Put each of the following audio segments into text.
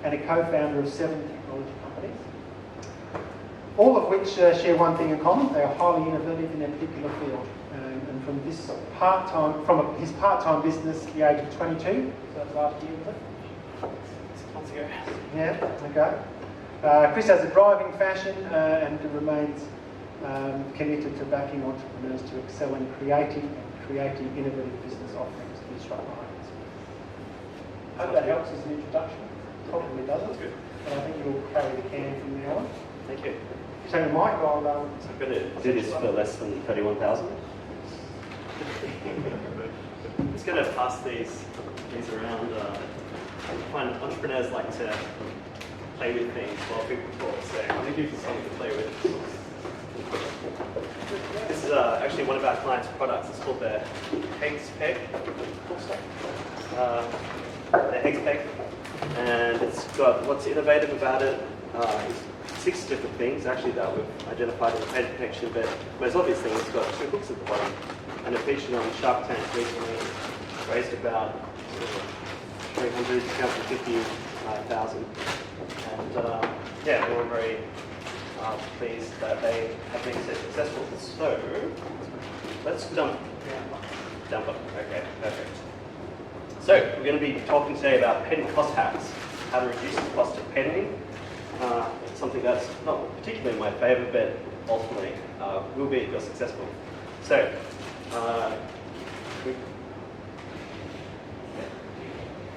and a co-founder of 7 technology companies, all of which share one thing in common: they are highly innovative in their particular field. And from his part-time business at the age of 22, so that's last year, was it? 6 months ago. Yeah, okay. Chris has a driving fashion and remains committed to backing entrepreneurs to excel in creating innovative business offerings to disrupt markets. I hope that helps as an introduction. Probably doesn't. That's good. But I think you'll carry the can from now on. Thank you. So Mike, I'll So I'm going to do this for less than 31,000. I'm just going to pass these around. I find entrepreneurs like to play with things while people talk, so I'm going to give you something to play with. This is actually one of our clients' products. It's called the Eggs Peg. The Eggs Peg. And it's got, what's innovative about it is 6 different things actually that we've identified in the patent protection, but the most obvious thing is it's got 2 hooks at the bottom, and it featured on Shark Tank recently, raised about 300, 350,000. And yeah, we're very pleased that they have been so successful. So let's dump. Okay, perfect. So we're going to be talking today about patent cost hacks, how to reduce the cost of patenting. It's something that's not particularly in my favour, but ultimately will be if you're successful. So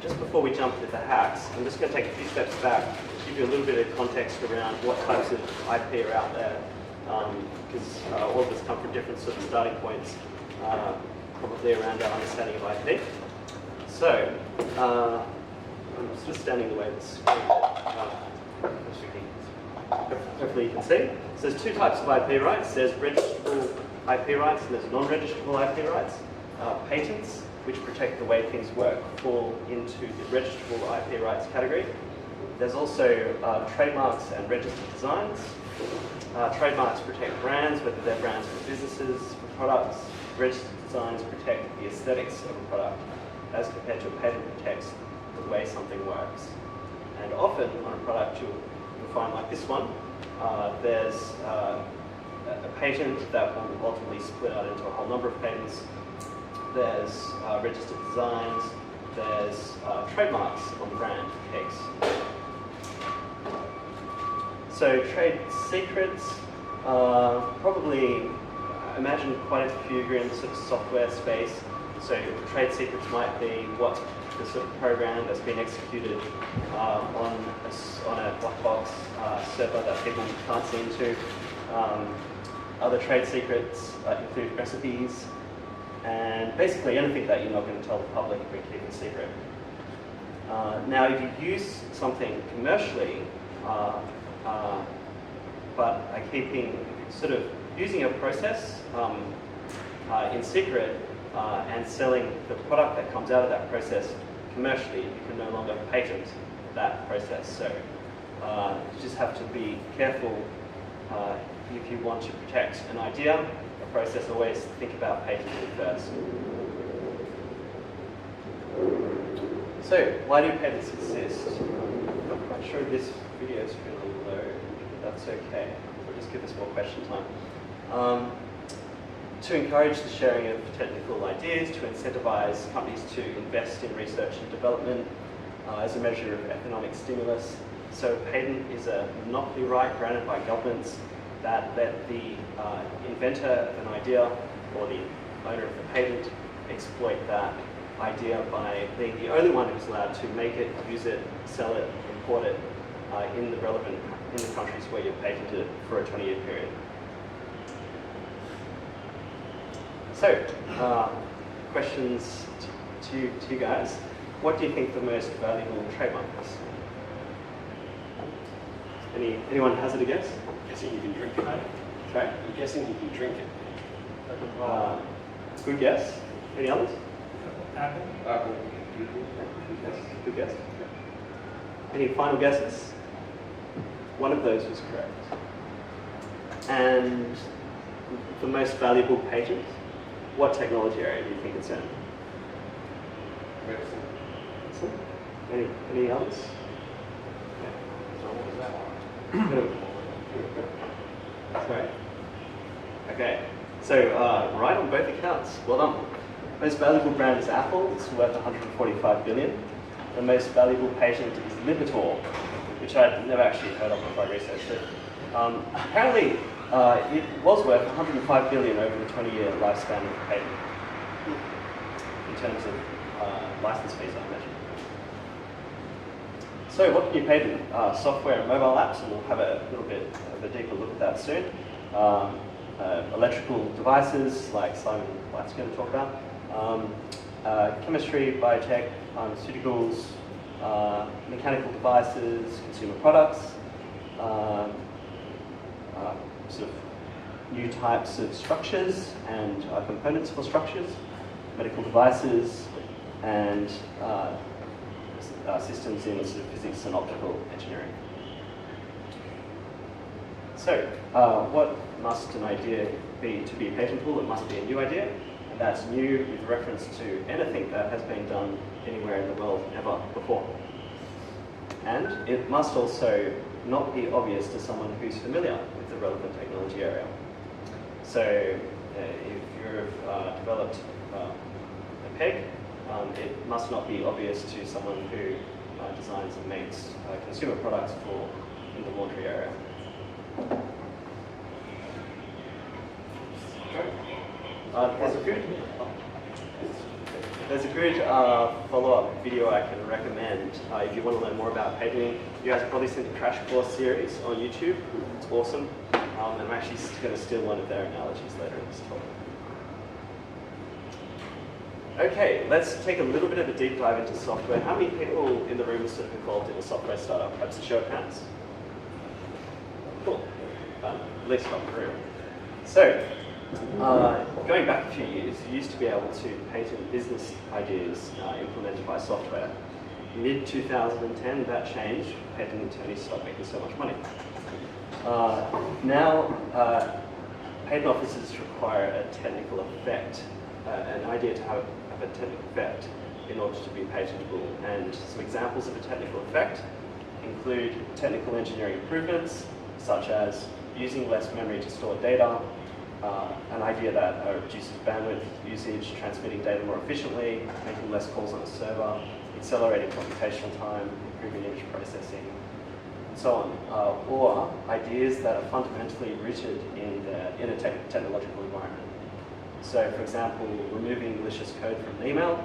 just before we jump into the hacks, I'm just going to take a few steps back to give you a little bit of context around what types of IP are out there, because all of us come from different sort of starting points, probably around our understanding of IP. So, I'm sort of standing in the way of the screen, hopefully you can see. So there's 2 types of IP rights. There's registrable IP rights and there's non-registrable IP rights. Patents, which protect the way things work, fall into the registrable IP rights category. There's also trademarks and registered designs. Trademarks protect brands, whether they're brands for businesses, for products. Registered designs protect the aesthetics of a product, as compared to a patent protects the way something works. And often on a product you'll find, like this one, there's a patent that will ultimately split out into a whole number of patents. There's registered designs, there's trademarks on the brand X. So trade secrets, probably imagine quite a few here in the sort of software space. So trade secrets might be what the sort of program that's been executed on a black box server that people can't see into. Other trade secrets include recipes, and basically anything that you're not going to tell the public and we keep a secret. Now, if you use something commercially, but are keeping sort of using a process in secret and selling the product that comes out of that process commercially, you can no longer patent that process. So you just have to be careful if you want to protect an idea, a process, always think about patenting first. So why do patents exist? I'm not quite sure this video is going to load, but that's okay. We'll just give this more question time. To encourage the sharing of technical ideas, to incentivize companies to invest in research and development as a measure of economic stimulus. So a patent is a monopoly right granted by governments that let the inventor of an idea or the owner of the patent exploit that idea by being the only one who's allowed to make it, use it, sell it, import it in the countries where you've patented it for a 20-year period. So, questions to you guys. What do you think the most valuable trademark is? Anyone hazard a guess? Guessing you can drink it. Sorry? I'm guessing you can drink it. Good guess. Any others? Apple. Good guess. Any final guesses? One of those was correct. And the most valuable patent? What technology area do you think it's in? Medicine. Any others? Sorry. Okay, so right on both accounts. Well done. Most valuable brand is Apple. It's worth 145 billion. The most valuable patent is Lipitor, which I'd never actually heard of before I researched it. Apparently, it was worth 105 billion over the 20-year lifespan of the patent, in terms of license fees, I imagine. So what can you patent? Software and mobile apps, and we'll have a little bit of a deeper look at that soon. Electrical devices, like Simon White's going to talk about. Chemistry, biotech, pharmaceuticals, mechanical devices, consumer products, sort of new types of structures and components for structures, medical devices, and systems in sort of physics and optical engineering. So, what must an idea be to be patentable? It must be a new idea, and that's new with reference to anything that has been done anywhere in the world ever before. And it must also not be obvious to someone who's familiar with the relevant technology area. So, if you've developed a peg, it must not be obvious to someone who designs and makes consumer products for in the laundry area. There's a good follow-up video I can recommend if you want to learn more about patenting. You guys have probably seen the Crash Course series on YouTube. It's awesome. And I'm actually going to steal one of their analogies later in this talk. Okay, let's take a little bit of a deep dive into software. How many people in the room are sort of involved in a software startup? Perhaps a show of hands. Cool. At least not the room. So, going back a few years, you used to be able to patent business ideas implemented by software. Mid-2010, that changed. Patent attorneys stopped making so much money. Now, patent offices require a technical effect, an idea to have a technical effect in order to be patentable. And some examples of a technical effect include technical engineering improvements, such as using less memory to store data, an idea that reduces bandwidth usage, transmitting data more efficiently, making less calls on a server, accelerating computational time, improving image processing, and so on. Or ideas that are fundamentally rooted in a technological environment. So, for example, removing malicious code from an email,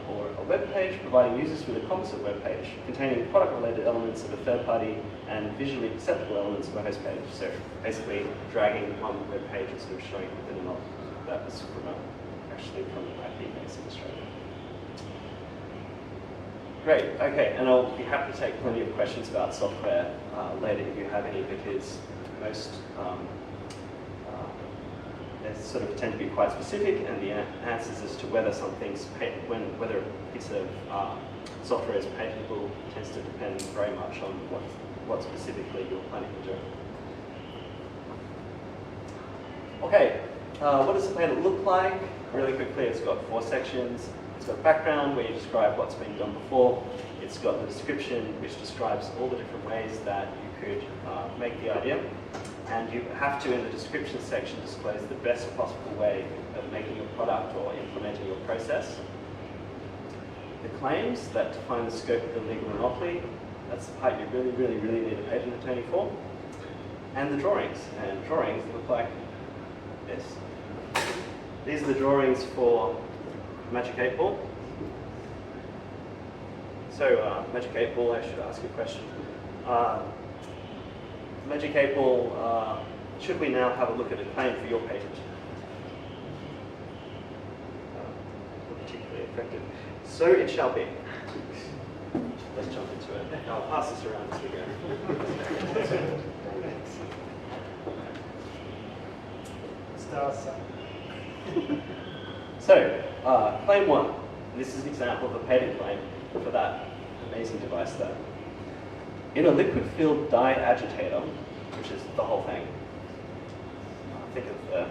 or a web page, providing users with a composite web page containing product-related elements of a third party and visually perceptible elements of a host page. So basically dragging one web page and sort of showing within another. That was actually from an IP base in Australia. Great, okay, and I'll be happy to take plenty of questions about software later if you have any, because most they sort of tend to be quite specific, and the answers as to whether something's whether a piece of software is patentable tends to depend very much on what specifically you're planning to do. Okay, what does a patent look like? Really quickly, it's got 4 sections. It's got background, where you describe what's been done before. It's got the description, which describes all the different ways that you could make the idea. And you have to, in the description section, disclose the best possible way of making your product or implementing your process. The claims that define the scope of the legal monopoly, that's the part you really, really, really need a patent attorney for. And the drawings. And drawings look like this. These are the drawings for Magic 8 Ball. So, Magic 8 Ball, I should ask you a question. Magic 8 Ball, should we now have a look at a claim for your patent? Not particularly effective. So it shall be. Let's jump into it. I'll pass this around as we go. So, claim 1. This is an example of a patent claim for that amazing device there. In a liquid-filled dye agitator, which is the whole thing, think of the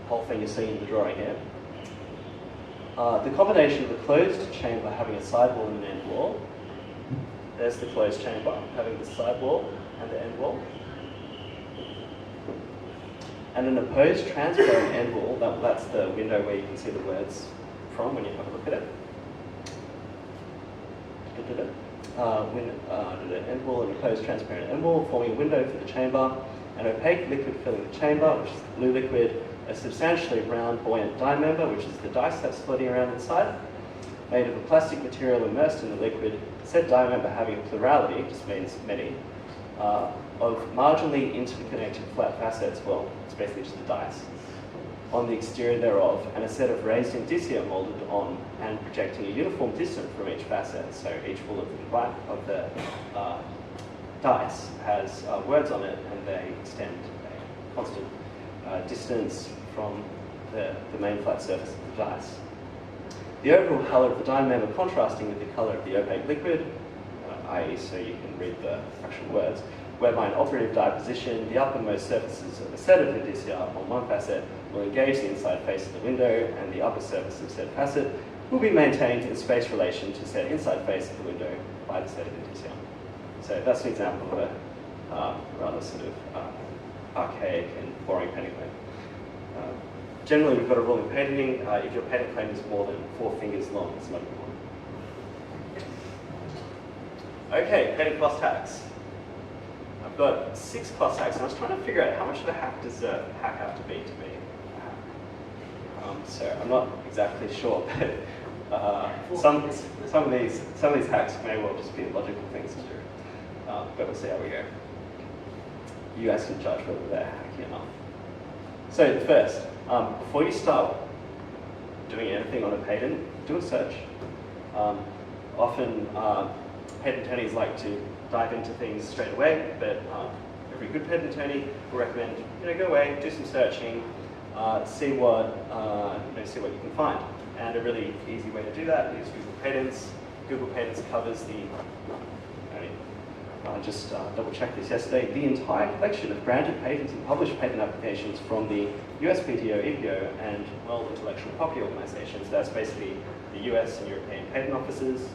whole thing you see in the drawing here. The combination of a closed chamber having a sidewall and an end wall, There's the closed chamber, having the side wall and the end wall. And an opposed transparent end wall, that's the window where you can see the words from when you have a look at it. End wall, an opposed transparent end wall, forming a window for the chamber, an opaque liquid filling the chamber, which is the blue liquid, a substantially round buoyant dye member, which is the dice that's floating around inside, made of a plastic material immersed in the liquid, said dye member having a plurality, just means many, of marginally interconnected flat facets, well, it's basically just the dice, on the exterior thereof, and a set of raised indicia molded on and projecting a uniform distance from each facet. So each wall of the dice has words on it, and they extend a constant distance from the main flat surface of the dice. The overall colour of the dye member contrasting with the colour of the opaque liquid, i.e. so you can read the actual words, whereby an operative dye position, the uppermost surfaces of a set of indicia on one facet will engage the inside face of the window, and the upper surface of said facet will be maintained in space relation to said inside face of the window by the set of indicia. So that's an example of a rather sort of archaic and boring painting way. Generally, we've got a rule in patenting. If your patent claim is more than 4 fingers long, it's not a good one. Okay, patent cost tags. I've got 6 cost tags, and I was trying to figure out how much of a hack does a hack have to be a hack. So I'm not exactly sure, but some of these hacks may well just be logical things to do. But we'll see how we go. You guys can judge whether they're hacky enough. So first, before you start doing anything on a patent, do a search. Often patent attorneys like to dive into things straight away, but every good patent attorney will recommend go away, do some searching, see what you can find. And a really easy way to do that is Google Patents. Google Patents covers I just double-checked this yesterday, the entire collection of granted patents and published patent applications from the USPTO, EPO, and World Intellectual Property Organizations. That's basically the US and European patent offices,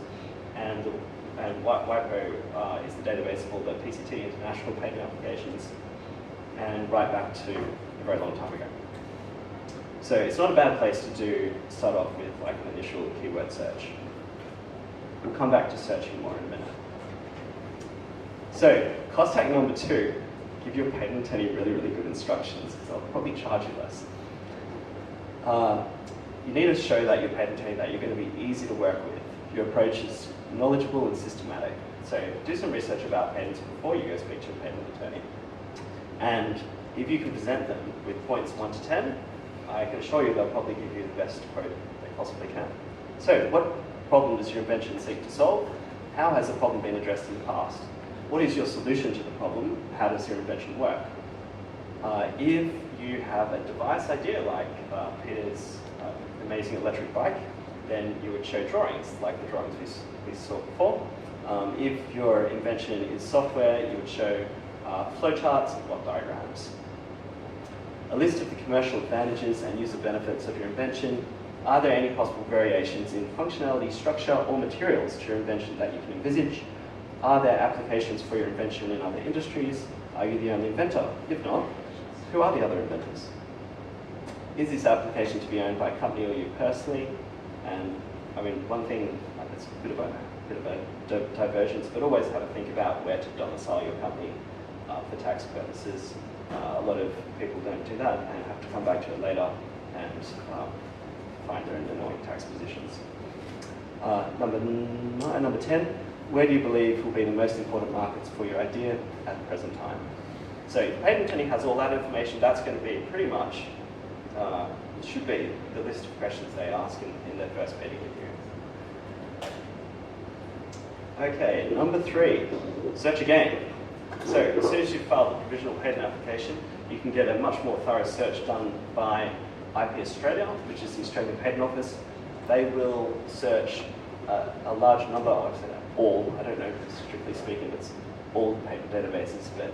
and WIPO is the database of all the PCT international patent applications, and right back to a very long time ago. So it's not a bad place to start off with like an initial keyword search. We'll come back to searching more in a minute. So, cost tag number 2, give your patent attorney really, really good instructions, because they'll probably charge you less. You need to show that your patent attorney that you're going to be easy to work with. Your approach is knowledgeable and systematic. So do some research about patents before you go speak to a patent attorney. And if you can present them with points 1 to 10, I can assure you they'll probably give you the best quote they possibly can. So what problem does your invention seek to solve? How has the problem been addressed in the past? What is your solution to the problem? How does your invention work? If you have a device idea like Peter's amazing electric bike, then you would show drawings like the drawings we saw before. If your invention is software, you would show flowcharts and block diagrams. A list of the commercial advantages and user benefits of your invention. Are there any possible variations in functionality, structure, or materials to your invention that you can envisage? Are there applications for your invention in other industries? Are you the only inventor? If not, who are the other inventors? Is this application to be owned by a company or you personally? And I mean, one thing that's a bit of a divergence, but always have a think about where to domicile your company for tax purposes. A lot of people don't do that and have to come back to it later and find their own annoying tax positions. Number 10, where do you believe will be the most important markets for your idea at the present time? So if the patent attorney has all that information, that's going to be pretty much, it should be the list of questions they ask in their first meeting with you. Okay, number 3, search again. So as soon as you've filed a provisional patent application, you can get a much more thorough search done by IP Australia, which is the Australian Patent Office. They will search a large number of, all, I don't know, strictly speaking, it's all the patent databases, but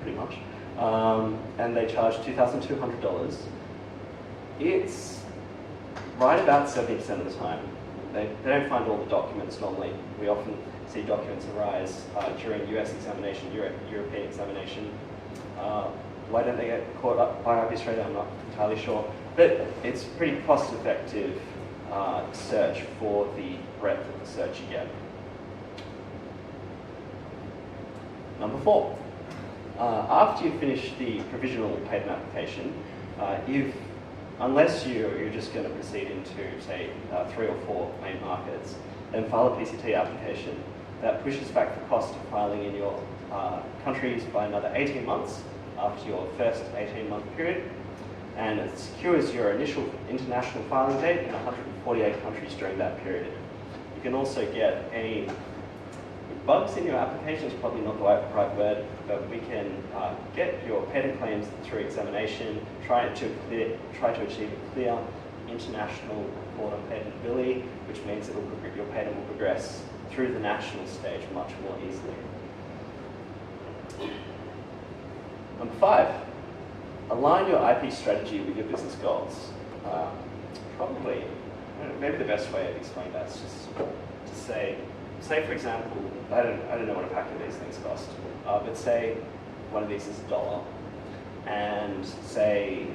pretty much. And they charge $2,200. It's right about 70% of the time they don't find all the documents normally. We often see documents arise during US examination, European examination. Why don't they get caught up by IP Australia? I'm not entirely sure. But it's pretty cost-effective search for the breadth of the search you get. Number 4. After you finish the provisional patent application, unless you're just going to proceed into, say, 3 or 4 main markets, then file a PCT application that pushes back the cost of filing in your countries by another 18 months after your first 18-month period, and it secures your initial international filing date in 148 countries during that period. You can also get any bugs in your application, is probably not the right word, but we can get your patent claims through examination, try to achieve a clear international report on patentability, which means your patent will progress through the national stage much more easily. Number 5, align your IP strategy with your business goals. Probably, maybe the best way of explaining that is just to say for example, I don't know what a pack of these things cost, but say one of these is $1, and say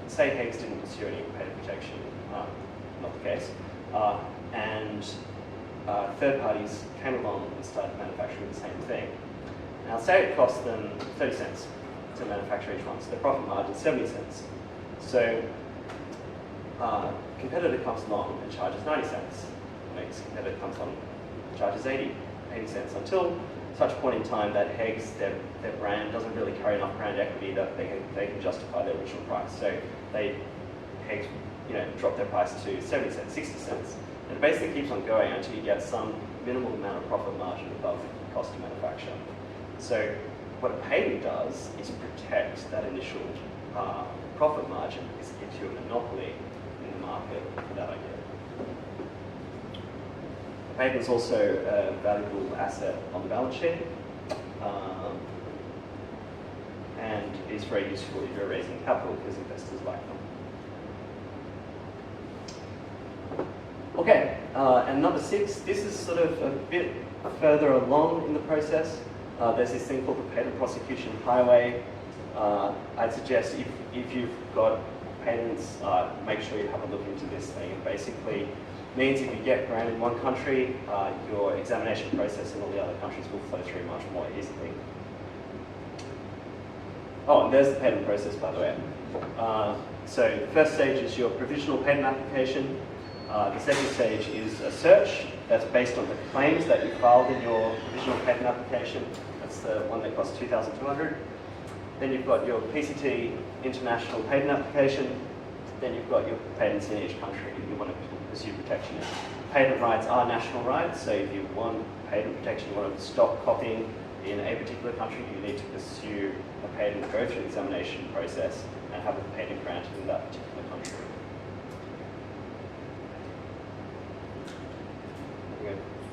Higgs didn't pursue any patent protection, not the case, and third parties came along and started manufacturing the same thing. Now say it cost them 30 cents to manufacture each one, so their profit margin is 70 cents. So competitor comes along and charges 90 cents. Next competitor comes along and charges 80 cents, until such point in time that Higgs, their brand, doesn't really carry enough brand equity that they can justify their original price. So Higgs drop their price to 70 cents, 60 cents. And it basically keeps on going until you get some minimal amount of profit margin above the cost of manufacture. So what a patent does is protect that initial profit margin, because it gives you a monopoly in the market for that idea. A patent is also a valuable asset on the balance sheet, and is very useful if you're raising capital because investors like them. Okay, and number 6, this is sort of a bit further along in the process. There's this thing called the patent prosecution highway. I'd suggest if you've got patents, make sure you have a look into this thing. It basically means if you get granted in one country, your examination process in all the other countries will flow through much more easily. Oh, and there's the patent process, by the way. So the first stage is your provisional patent application. The second stage is a search that's based on the claims that you filed in your provisional patent application. That's the one that costs $2,200. Then you've got your PCT international patent application. Then you've got your patents in each country you want to pursue protection in. Patent rights are national rights, so if you want patent protection, you want to stop copying in a particular country, you need to pursue a patent, go through the examination process, and have a patent granted in that particular country.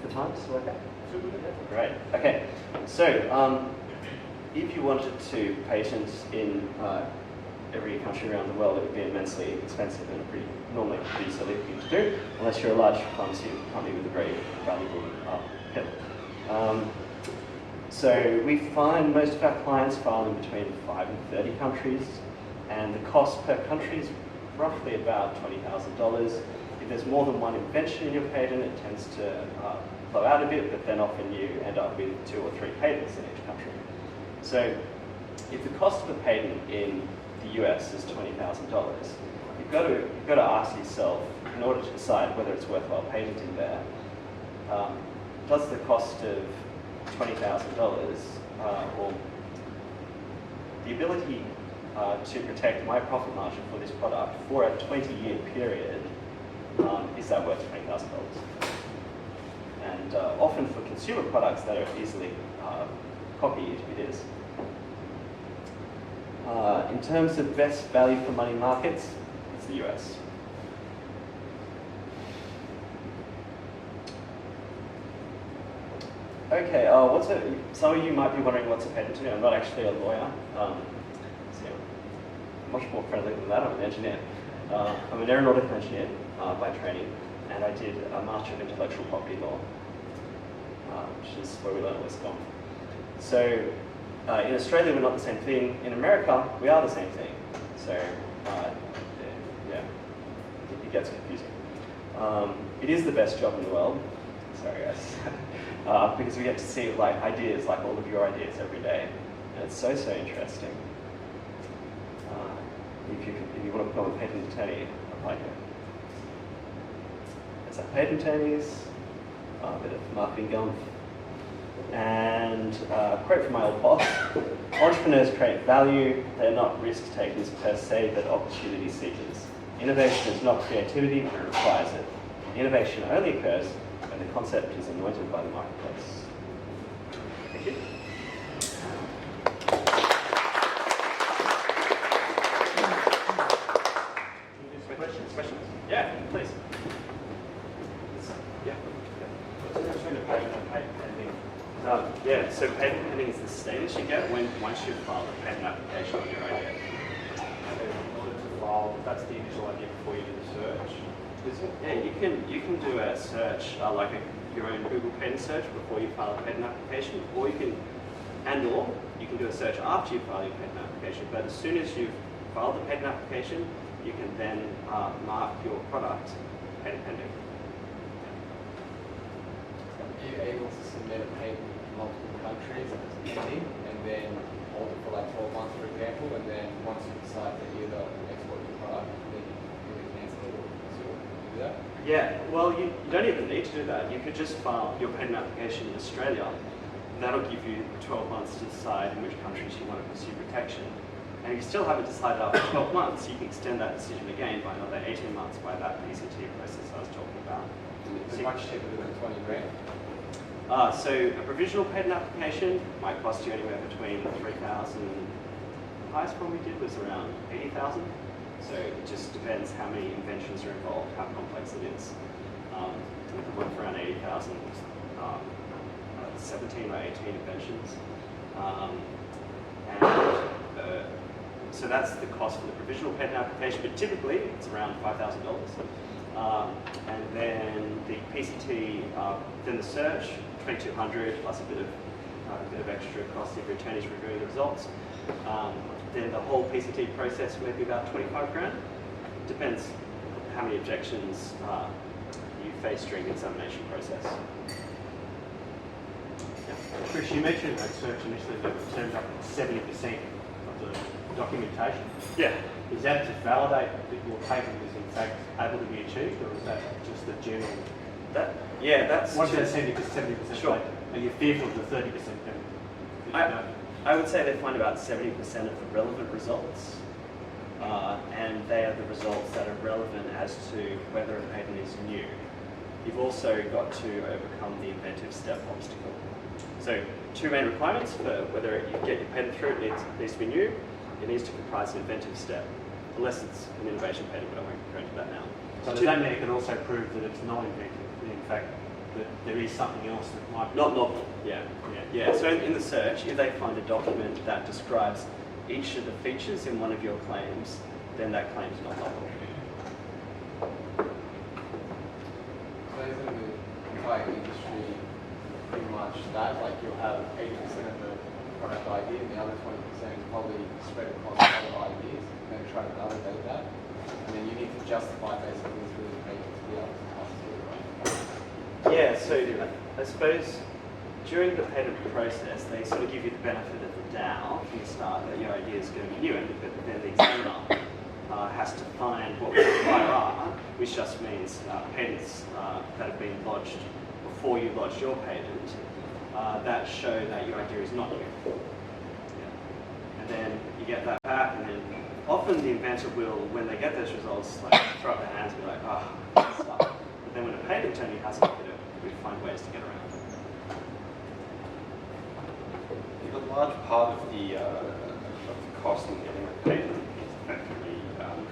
The time still okay? Great. Okay. So, if you wanted to patent in every country around the world, it would be immensely expensive and normally a pretty silly thing to do, unless you're a large pharmaceutical company with a very valuable patent. So we find most of our clients file in between 5 and 30 countries, and the cost per country is roughly about $20,000. If there's more than one invention in your patent, it tends to flow out a bit, but then often you end up with 2 or 3 patents in each country. So if the cost of a patent in the US is $20,000, you've got to ask yourself, in order to decide whether it's worthwhile patenting there, does the cost of $20,000 or the ability to protect my profit margin for this product for a 20-year period, is that worth $20,000? And often for consumer products that are easily copied, it is. In terms of best value for money markets, it's the US. Okay, some of you might be wondering what's a patent to. I'm not actually a lawyer. So I'm much more friendly than that. I'm an engineer. I'm an aeronautical engineer by training. and I did a Master of Intellectual Property Law, which is where we learn all this from. So in Australia, we're not the same thing. In America, we are the same thing. So yeah, it gets confusing. It is the best job in the world. Sorry, guys. Because we get to see like ideas, like all of your ideas every day. And it's so interesting. If you want to become a patent attorney, apply here. There's our patent attorneys, a bit of marketing gum. And a quote from my old boss: entrepreneurs create value, they're not risk takers per se, but opportunity seekers. Innovation is not creativity, but it requires it. Innovation only occurs when the concept is anointed by the marketplace. Thank you. Questions? Yeah, please. Yeah. What's the difference between a patent and patent pending? Yeah, so patent pending is the status you get once you've filed a patent application on your idea. So in order to file, that's the initial idea before you do the search, is it? Yeah, you can do a search, like your own Google patent search before you file a patent application, or you can do a search after you file your patent application. But as soon as you've filed the patent application, you can then mark your product patent pending. Are you able to submit a patent in multiple countries as pending and then hold it for like 12 months, for example, and then once you decide to either export your product, then you can cancel it or do that? Yeah, well, you don't even need to do that. You could just file your patent application in Australia. That'll give you 12 months to decide in which countries you want to pursue protection. And if you still haven't decided after 12 months, you can extend that decision again by another 18 months by that PCT process I was talking about. Is it much cheaper than 20 grand? So a provisional patent application might cost you anywhere between 3,000. The highest one we did was around 80,000. So it just depends how many inventions are involved, how complex it is. We went for around 80,000, 17 or 18 inventions. So that's the cost for the provisional patent application, but typically it's around $5,000. And then the PCT, then the search, $2,200 plus a bit of extra cost if your attorney's reviewing the results. Then the whole PCT process may be about 25 grand. Depends how many objections you face during the examination process. Yeah. Chris, you mentioned that search initially that it turns up 70% of the documentation. Yeah. Is that to validate that your patent is in fact able to be achieved, or is that just the general? That's. What does that 70% Sure. like? Are you fearful of the 30% penalty? I would say they find about 70% of the relevant results, and they are the results that are relevant as to whether a patent is new. You've also got to overcome the inventive step obstacle. So, two main requirements for whether you get your patent through, it needs to be new, it needs to comprise an inventive step, unless it's an innovation patent, but I won't go into that now. So does that mean it can also prove that it's not inventive, in fact, that there is something else that might be... Not novel, yeah. So in the search, if they find a document that describes each of the features in one of your claims, then that claim is not novel. So isn't the entire industry pretty much that? Like you'll have 80% of the product idea and the other 20% is probably spread across other ideas and then try to validate that. And then you need to justify basically through the patent to be able to pass through, right? Yeah, so I suppose during the patent process, they sort of give you the benefit of the doubt from the start that your idea is going to be new, but then the examiner has to find what we call prior art, which just means patents that have been lodged before you lodge your patent that show that your idea is not new. Yeah. And then you get that back, and then often the inventor will, when they get those results, like throw up their hands and be like, oh, this stuff. But then when a patent attorney has a look at it, we find ways to get around it. A large part of the cost in getting a patent is effectively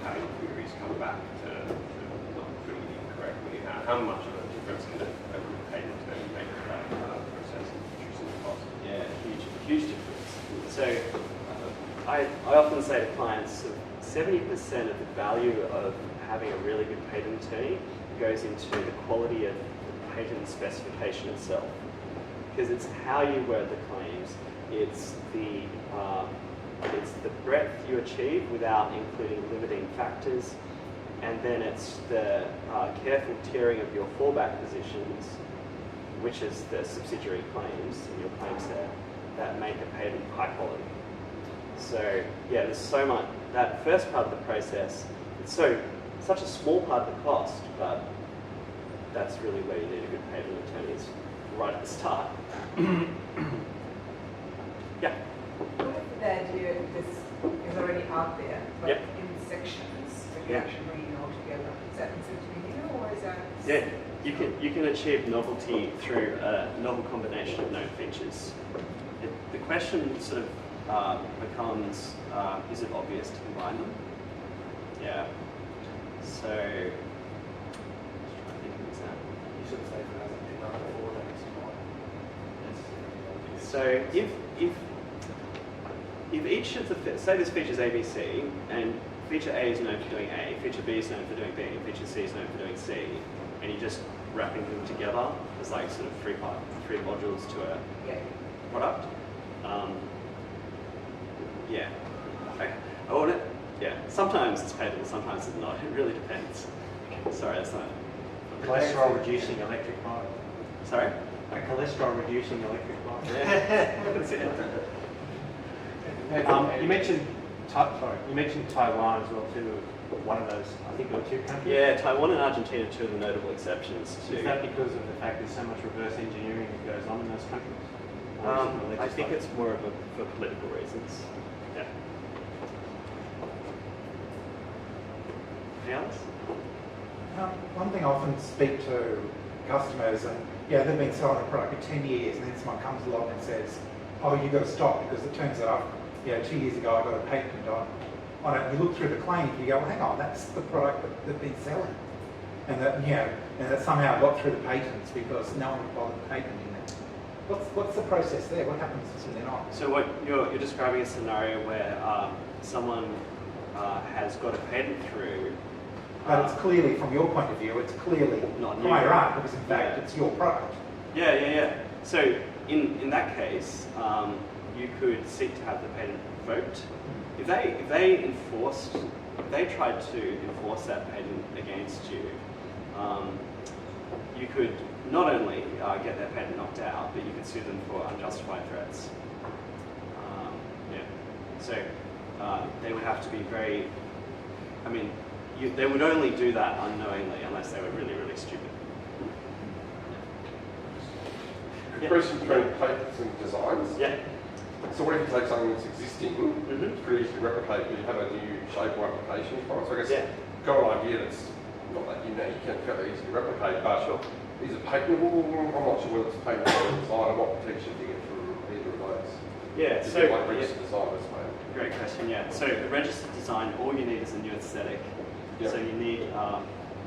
having queries come back to not doing it incorrectly. How much of a difference can a patent attorney make to that process and reducing the cost? Yeah, huge difference. So I often say to clients, 70% of the value of having a really good patent attorney goes into the quality of the patent specification itself, because it's how you word the claims, it's the breadth you achieve without including limiting factors, and then it's the careful tiering of your fallback positions, which is the subsidiary claims in your claim set, that make a patent high quality. So yeah, there's so much, that first part of the process, it's such a small part of the cost, but that's really where you need a good patent attorney, is right at the start. Yeah? What if the idea this is already out there, but Yep. in sections, so you Yeah. actually bring it all together? Is that considered to be new, or is that? Yeah, you can achieve novelty through a novel combination of known features. The question sort of becomes, is it obvious to combine them? Yeah. So, just trying to think of an example. You should say for us, I did not before that it's So if each of the, say this feature is A, B, C, and feature A is known for doing A, feature B is known for doing B, and feature C is known for doing C, and you're just wrapping them together as like sort of three modules to a Yeah. product. Yeah. Okay. I want it. Yeah. Sometimes it's patentable, sometimes it's not. It really depends. Sorry, that's not. cholesterol reducing electric bike. Sorry. A cholesterol reducing electric bike. Yeah. That's it. You mentioned Taiwan as well too. One of those, I think there were two countries. Yeah, Taiwan and Argentina are two of the notable exceptions to. Is that because of the fact there's so much reverse engineering that goes on in those countries? Or is it the I think legislation? it's more of for political reasons. Yeah. Anything else? One thing I often speak to customers, and yeah, they've been selling a product for 10 years, and then someone comes along and says, "Oh, you've got to stop because it turns out, 2 years ago I got a patent on it." You look through the claims, you go, well, "Hang on, that's the product that they've been selling," and that somehow got through the patents because no one bothered patenting it. What's the process there? What happens when they're not? So what you're describing a scenario where someone has got a patent through. But it's clearly, from your point of view, it's clearly Not new. prior art because in fact Yeah. it's your product. Yeah. So in that case, you could seek to have the patent revoked. If they tried to enforce that patent against you, you could not only get their patent knocked out, but you could sue them for unjustified threats. So they would have to be very. I mean, they would only do that unknowingly unless they were really, really stupid. Question between patents and designs. Yeah. So what if you take something that's existing, Mhm. it's pretty easy to replicate, but you have a new shape or application for it? So I guess Yeah. you've got an idea that's not that unique and fairly easy to replicate, but Sure. is it patentable? I'm not sure whether it's patentable or design, and what protection do you get from either of those? Yeah. Is So it like registered design, let's say? great question. Yeah. So the registered design, all you need is a new aesthetic. Yep. So you need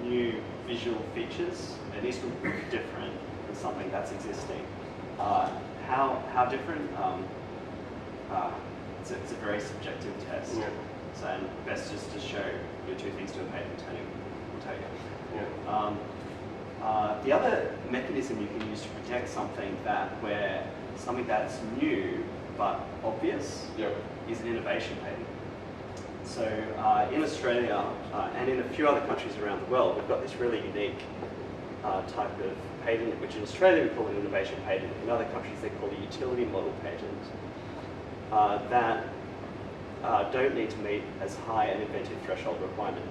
new visual features. It needs to look different than something that's existing. How different? It's a very subjective test. Yeah. So and best just to show your two things to a patent attorney will tell you. Yeah. The other mechanism you can use to protect something where something that's new but obvious Yep. is an innovation patent. So in Australia and in a few other countries around the world, we've got this really unique type of patent, which in Australia we call an innovation patent. In other countries they call a utility model patent, that don't need to meet as high an inventive threshold requirement.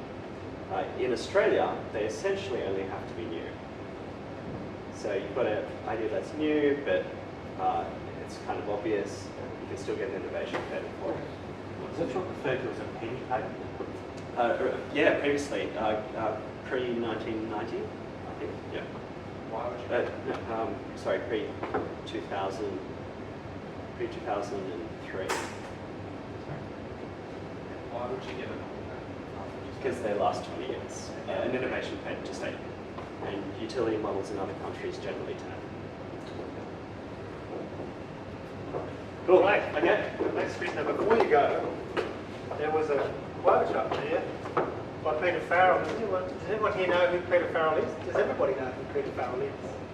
In Australia, they essentially only have to be new. So you've got an idea that's new, but it's kind of obvious. You can still get an innovation patent for it. Is that what referred to as a penny patent? Yeah, previously, pre-1990, I think. Yeah. Why would you? Sorry, pre-2000, pre-2003. Why would you get it? Because they last 20 years. An innovation patent just 8. And utility models in other countries generally 10. Cool. Right, okay. Thanks, Chris. Now, before you go, there was a quote up there by Peter Farrell. Does anyone here know who Peter Farrell is? Does everybody know who Peter Farrell is?